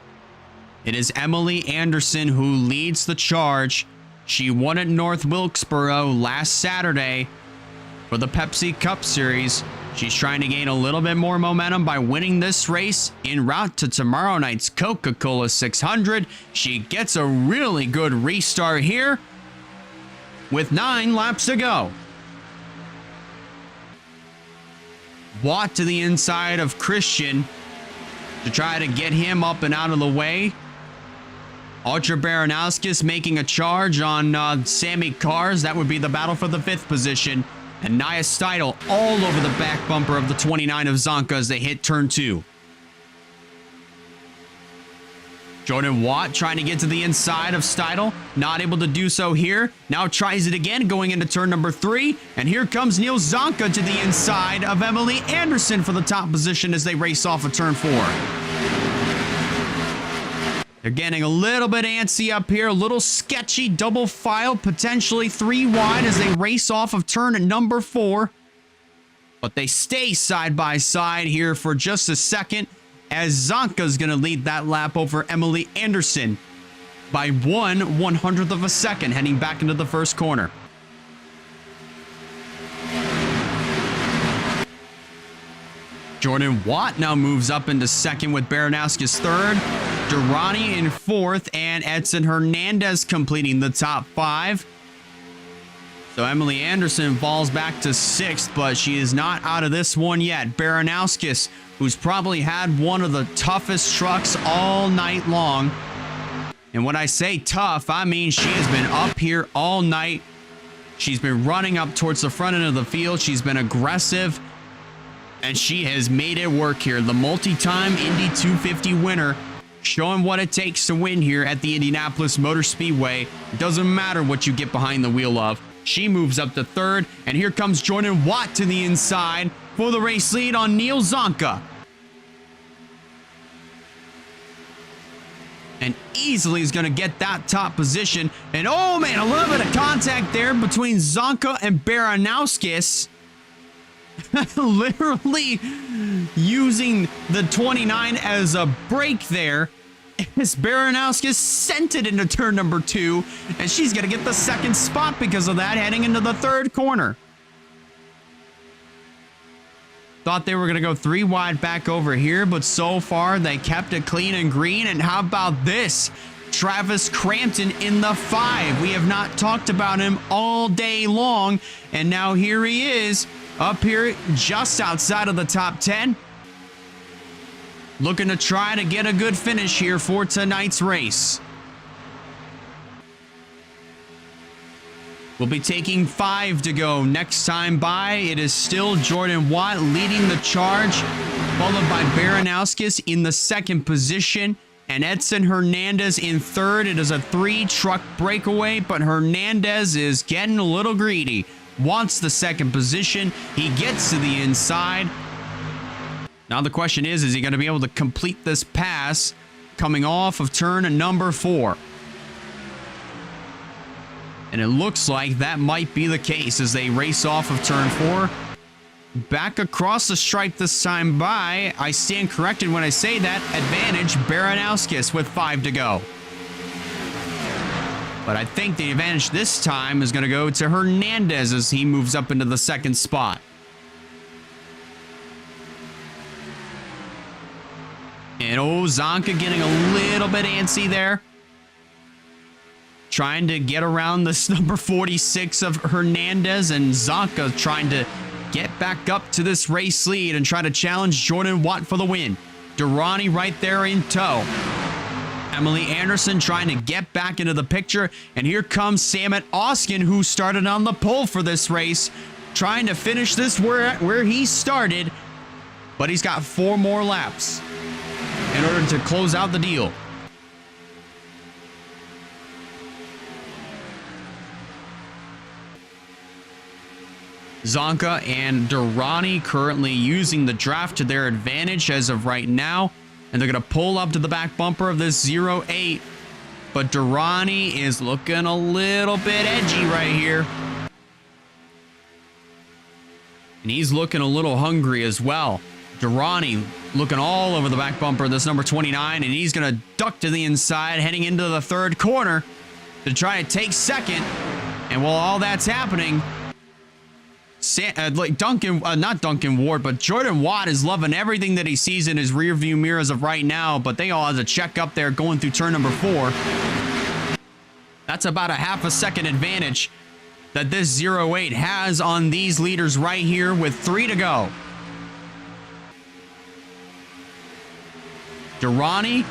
It is Emily Anderson who leads the charge. She won at North Wilkesboro last Saturday for the Pepsi Cup Series. She's trying to gain a little bit more momentum by winning this race en route to tomorrow night's Coca-Cola 600. She gets a really good restart here with 9 laps to go. Watt to the inside of Christian to try to get him up and out of the way. Audrey Baranowskis making a charge on Sammy Cars. That would be the battle for the 5th position. And Nia Steidel all over the back bumper of the 29 of Zonka as they hit turn 2. Jordan Watt trying to get to the inside of Steidel. Not able to do so here. Now tries it again going into turn number 3. And here comes Neil Zonka to the inside of Emily Anderson for the top position as they race off of turn 4. They're getting a little bit antsy up here. A little sketchy double file. Potentially 3 wide as they race off of turn number 4. But they stay side by side here for just a second, as Zonka's going to lead that lap over Emily Anderson by 1/100th of a second, heading back into the first corner. Jordan Watt now moves up into second with Baranowskis third, Durrani in fourth, and Edson Hernandez completing the top 5. So Emily Anderson falls back to 6th, but she is not out of this one yet. Baranowskis, who's probably had one of the toughest trucks all night long. And when I say tough, I mean she has been up here all night. She's been running up towards the front end of the field. She's been aggressive, and she has made it work here. The multi-time Indy 250 winner, showing what it takes to win here at the Indianapolis Motor Speedway. It doesn't matter what you get behind the wheel of. She moves up to 3rd, and here comes Jordan Watt to the inside for the race lead on Neil Zonka. And easily is going to get that top position. And oh man, a little bit of contact there between Zonka and Baranowskis. Literally using the 29 as a brake there, as Baranowskis sent it into turn number 2, and she's going to get the 2nd spot because of that, heading into the 3rd corner. Thought they were going to go 3 wide back over here, but so far they kept it clean and green. And how about this? Travis Crampton in the 5. We have not talked about him all day long, and now here he is up here just outside of the top 10. Looking to try to get a good finish here for tonight's race. We'll be taking 5 to go next time by. It is still Jordan Watt leading the charge, followed by Baranowskis in the 2nd position and Edson Hernandez in 3rd. It is a 3-truck breakaway, but Hernandez is getting a little greedy. Wants the 2nd position. He gets to the inside. Now the question is he going to be able to complete this pass coming off of turn number 4. And it looks like that might be the case as they race off of turn 4. Back across the stripe this time by, I stand corrected when I say that, advantage Baranowskis with 5 to go. But I think the advantage this time is going to go to Hernandez as he moves up into the second spot. And Zonka getting a little bit antsy there. Trying to get around this number 46 of Hernandez, and Zonka trying to get back up to this race lead and try to challenge Jordan Watt for the win. Durrani right there in tow. Emily Anderson trying to get back into the picture, and here comes Samet Oskin, who started on the pole for this race, trying to finish this where he started, but he's got 4 more laps in order to close out the deal. Zonka and Durrani currently using the draft to their advantage as of right now. And they're going to pull up to the back bumper of this 08. But Durrani is looking a little bit edgy right here. And he's looking a little hungry as well. Durrani looking all over the back bumper of this number 29. And he's going to duck to the inside, heading into the third corner to try to take second. And while all that's happening, not Duncan Ward, but Jordan Watt is loving everything that he sees in his rearview mirror as of right now, but they all have to check up there going through turn number 4. That's about a half a second advantage that this 08 has on these leaders right here with 3 to go. Durrani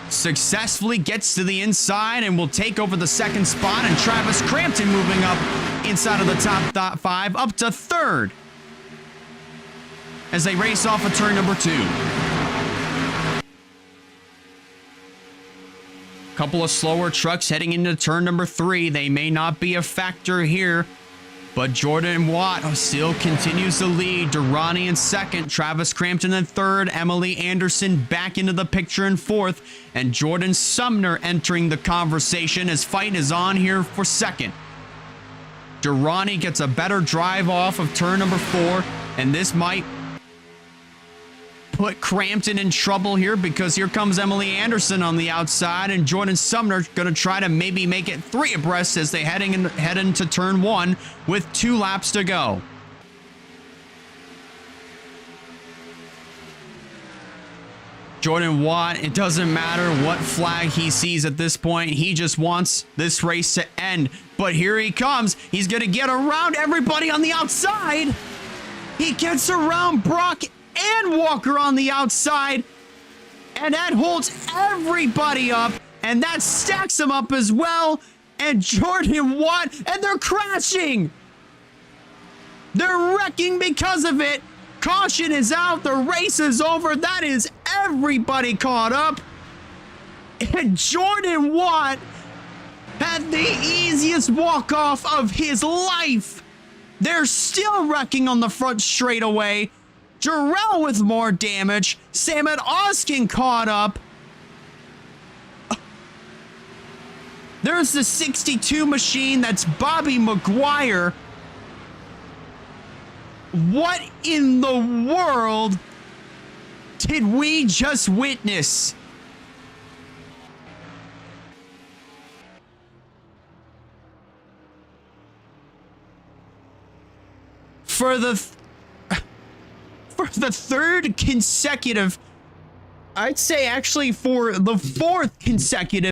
successfully gets to the inside and will take over the second spot, and Travis Crampton moving up inside of the top 5 up to 3rd as they race off of turn number 2. Couple of slower trucks heading into turn number 3. They may not be a factor here, but Jordan Watt still continues to lead. Durrani in second, Travis Crampton in third, Emily Anderson back into the picture in 4th, and Jordan Sumner entering the conversation as fight is on here for second. Durrani gets a better drive off of turn number 4, and this might put Crampton in trouble here because here comes Emily Anderson on the outside, and Jordan Sumner going to try to maybe make it 3 abreast as they head into turn 1 with 2 laps to go. Jordan Watt, it doesn't matter what flag he sees at this point. He just wants this race to end. But here he comes. He's going to get around everybody on the outside. He gets around Brock and Walker on the outside, and that holds everybody up, and that stacks them up as well. And Jordan Watt, and they're crashing. They're wrecking because of it. Caution is out. The race is over. That is everybody caught up. And Jordan Watt had the easiest walk-off of his life. They're still wrecking on the front straightaway. Jarrell with more damage. Samet Oskin caught up. There's the 62 machine. That's Bobby McGuire. What in the world did we just witness? For the third consecutive, I'd say actually for the 4th consecutive,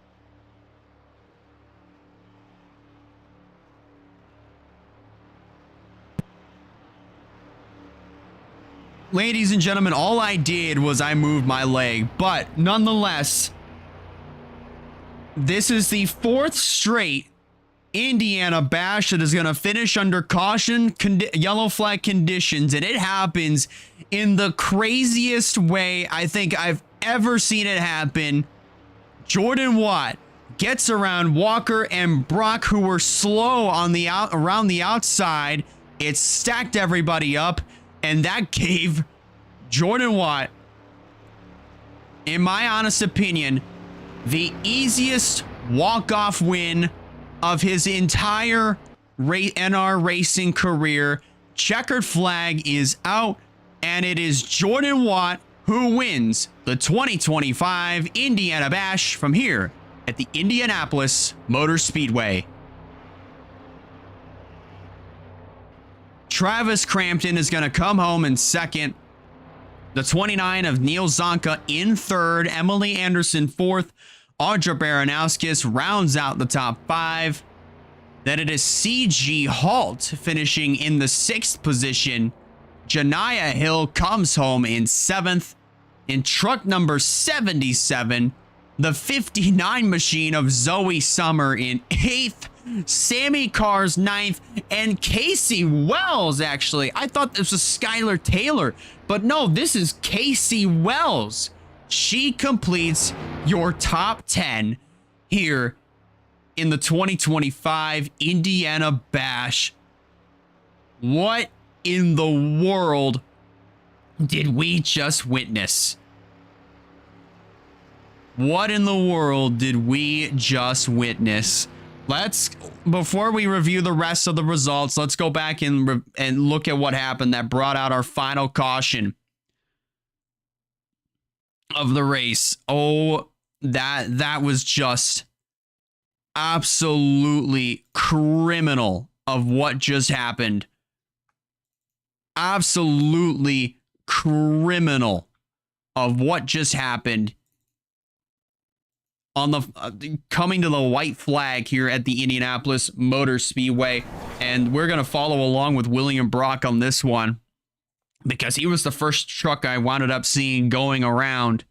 ladies and gentlemen, all I did was I moved my leg, but nonetheless, this is the 4th straight Indiana bash that is going to finish under caution yellow flag conditions, and it happens in the craziest way I think I've ever seen it happen. Jordan Watt gets around Walker and Brock, who were slow on the around the outside. It stacked everybody up, and that gave Jordan Watt, in my honest opinion, the easiest walk-off win of his entire NR racing career. Checkered flag is out, and it is Jordan Watt who wins the 2025 Indiana Bash from here at the Indianapolis Motor Speedway. Travis Crampton is going to come home in second. The 29 of Neil Zonka in third. Emily Anderson fourth. Audra Baranowskis rounds out the top five. Then it is CG Halt finishing in the sixth position. Janiyah Hill comes home in seventh. In truck number 77, the 59 machine of Zoe Summer in eighth. Sammy Carr's ninth, and Casey Wells, actually. I thought this was Skylar Taylor, but no, this is Casey Wells. She completes your top 10 here in the 2025 Indiana Bash. What in the world did we just witness? What in the world did we just witness? Before we review the rest of the results, let's go back and look at what happened that brought out our final caution of the race. Oh, that was just absolutely criminal of what just happened. Absolutely criminal of what just happened on the coming to the white flag here at the Indianapolis Motor Speedway. And we're going to follow along with William Brock on this one because he was the first truck I wound up seeing going around.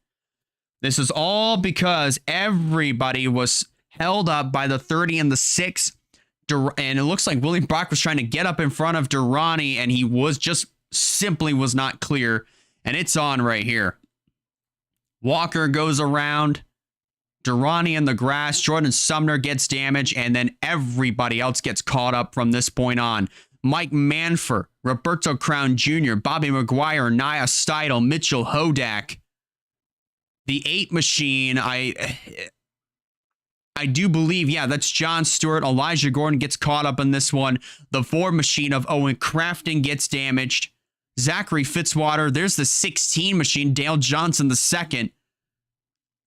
This is all because everybody was held up by the 30 and the 6. And it looks like William Brock was trying to get up in front of Durrani, and he was just simply was not clear. And it's on right here. Walker goes around. Durrani in the grass. Jordan Sumner gets damaged, and then everybody else gets caught up from this point on. Mike Manfer, Roberto Crown Jr., Bobby McGuire, Nia Steidel, Mitchell Hodak. The 8 machine, I do believe, yeah, that's John Stewart. Elijah Gordon gets caught up in this one. The 4 machine of Owen Crafton gets damaged. Zachary Fitzwater, there's the 16 machine, Dale Johnson the second.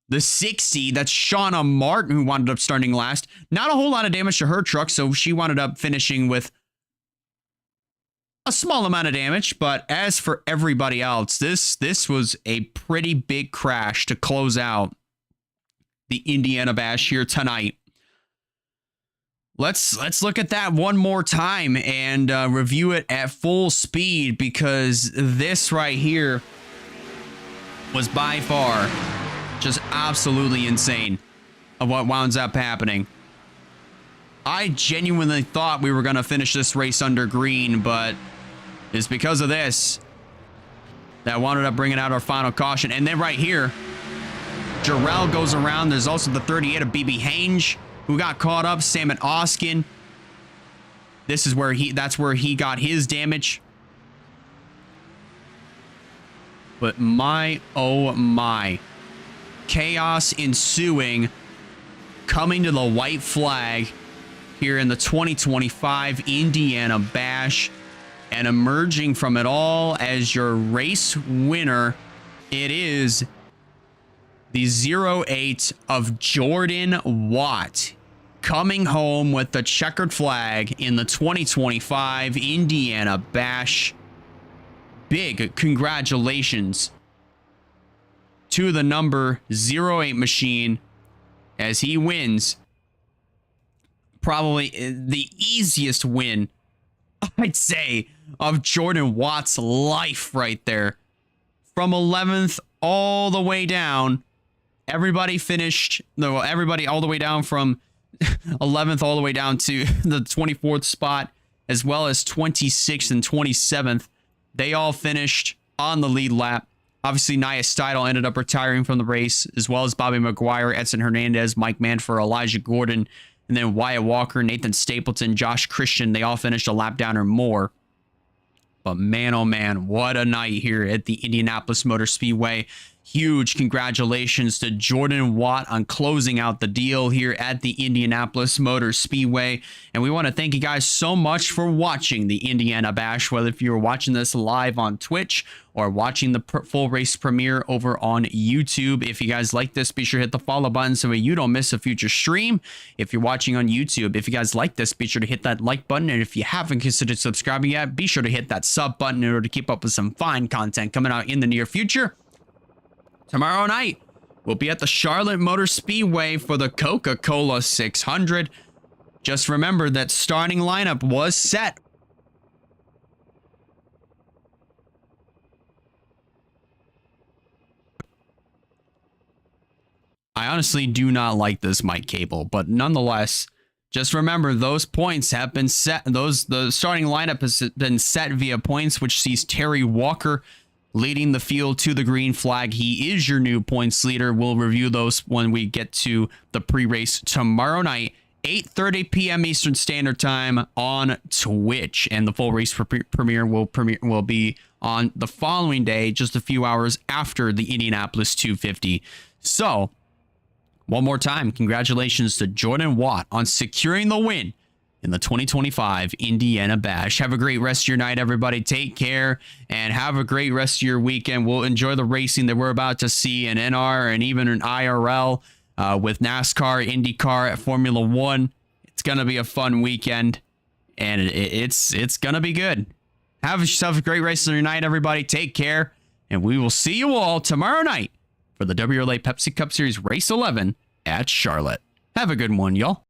The 60, that's Shauna Martin, who wound up starting last. Not a whole lot of damage to her truck, so she wound up finishing with a small amount of damage. But as for everybody else, this was a pretty big crash to close out the Indiana Bash here tonight. Let's look at that one more time and review it at full speed, because this right here was by far just absolutely insane of what wound up happening. I genuinely thought we were going to finish this race under green, but it's because of this that wound up bringing out our final caution. And then right here, Jarrell goes around. There's also the 38 of BB Hange, who got caught up. Sam Oskin. This is where that's where he got his damage. But my, oh my. Chaos ensuing, coming to the white flag here in the 2025 Indiana Bash, and emerging from it all as your race winner, it is the 08 of Jordan Watt, coming home with the checkered flag in the 2025 Indiana Bash. Big congratulations to the number 08 machine, as he wins probably the easiest win, I'd say, of Jordan Watt's life right there. From 11th all the way down, everybody finished, no, everybody all the way down from 11th all the way down to the 24th spot, as well as 26th and 27th. They all finished on the lead lap. Obviously, Nia Steidel ended up retiring from the race, as well as Bobby McGuire, Edson Hernandez, Mike Manfer, Elijah Gordon, and then Wyatt Walker, Nathan Stapleton, Josh Christian. They all finished a lap down or more. But man, oh man, what a night here at the Indianapolis Motor Speedway. huge congratulations to Jordan Watt on closing out the deal here at the Indianapolis Motor Speedway. And we want to thank you guys so much for watching the Indiana Bash, whether if you're watching this live on Twitch or watching the full race premiere over on YouTube. If you guys like this, be sure to hit the follow button so you don't miss a future stream. If you're watching on YouTube, if you guys like this, be sure to hit that like button. And if you haven't considered subscribing yet, be sure to hit that sub button in order to keep up with some fine content coming out in the near future. Tomorrow night, we'll be at the Charlotte Motor Speedway for the Coca-Cola 600. Just remember that starting lineup was set. I honestly do not like this mic cable, but nonetheless, just remember those points have been set. The starting lineup has been set via points, which sees Terry Walker leading the field to the green flag. He is your new points leader. We'll review those when we get to the pre-race tomorrow night, 8:30 p.m. Eastern Standard Time on Twitch. And the full race premiere will be on the following day, just a few hours after the Indianapolis 250. So, one more time, congratulations to Jordan Watt on securing the win in the 2025 Indiana Bash. Have a great rest of your night, everybody. Take care and have a great rest of your weekend. We'll enjoy the racing that we're about to see in NR and even in IRL with NASCAR, IndyCar, Formula One. It's going to be a fun weekend, and it's going to be good. Have yourself a great rest of your night, everybody. Take care, and we will see you all tomorrow night for the WRLA Pepsi Cup Series Race 11 at Charlotte. Have a good one, y'all.